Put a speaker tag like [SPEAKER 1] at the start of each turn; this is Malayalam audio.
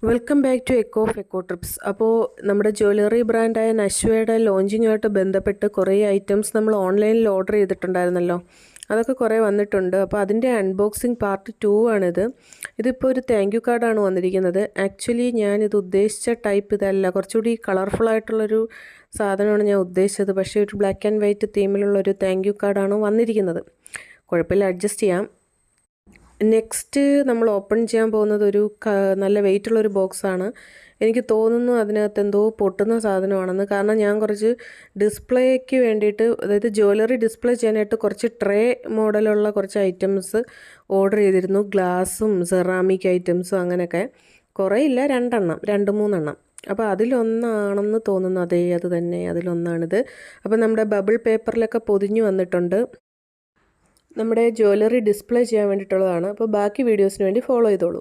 [SPEAKER 1] Welcome back to echo of echo trips. അപ്പോൾ നമ്മുടെ ജ്വല്ലറി ബ്രാൻഡായ നശ്വയുടെ ലോഞ്ചിങ്ങുമായിട്ട് ബന്ധപ്പെട്ട് കുറേ ഐറ്റംസ് നമ്മൾ ഓൺലൈനിൽ ഓർഡർ ചെയ്തിട്ടുണ്ടായിരുന്നല്ലോ. അതൊക്കെ കുറേ വന്നിട്ടുണ്ട്. അപ്പോൾ അതിൻ്റെ അൺബോക്സിങ് പാർട്ട് 2 ആണിത്. ഇതിപ്പോൾ ഒരു താങ്ക് യു കാർഡാണ് വന്നിരിക്കുന്നത്. ആക്ച്വലി ഞാനിത് ഉദ്ദേശിച്ച ടൈപ്പ് ഇതല്ല, കുറച്ചുകൂടി കളർഫുള്ളായിട്ടുള്ളൊരു സാധനമാണ് ഞാൻ ഉദ്ദേശിച്ചത്. പക്ഷേ ഒരു ബ്ലാക്ക് ആൻഡ് വൈറ്റ് തീമിലുള്ളൊരു താങ്ക് യു കാർഡാണ് വന്നിരിക്കുന്നത്. കുഴപ്പമില്ല, അഡ്ജസ്റ്റ് ചെയ്യാം. നെക്സ്റ്റ് നമ്മൾ ഓപ്പൺ ചെയ്യാൻ പോകുന്നത് ഒരു നല്ല വെയിറ്റുള്ളൊരു ബോക്സാണ്. എനിക്ക് തോന്നുന്നു അതിനകത്ത് എന്തോ പൊട്ടുന്ന സാധനമാണെന്ന്. കാരണം ഞാൻ കുറച്ച് ഡിസ്പ്ലേക്ക് വേണ്ടിയിട്ട്, അതായത് ജ്വല്ലറി ഡിസ്പ്ലേ ചെയ്യാനായിട്ട് കുറച്ച് ട്രേ മോഡലുള്ള കുറച്ച് ഐറ്റംസ് ഓർഡർ ചെയ്തിരുന്നു. ഗ്ലാസും സെറാമിക് ഐറ്റംസും അങ്ങനെയൊക്കെ. കുറേ ഇല്ല, 2-3 അപ്പോൾ അതിലൊന്നാണെന്ന് തോന്നുന്നു. അതേ, അത് തന്നെ, അതിലൊന്നാണിത്. അപ്പോൾ നമ്മുടെ ബബിൾ പേപ്പറിലൊക്കെ പൊതിഞ്ഞു വന്നിട്ടുണ്ട്. നമ്മുടെ ജ്വല്ലറി ഡിസ്പ്ലേ ചെയ്യാൻ വേണ്ടിയിട്ടുള്ളതാണ്. അപ്പോൾ ബാക്കി വീഡിയോസിന് വേണ്ടി ഫോളോ ചെയ്തോളൂ.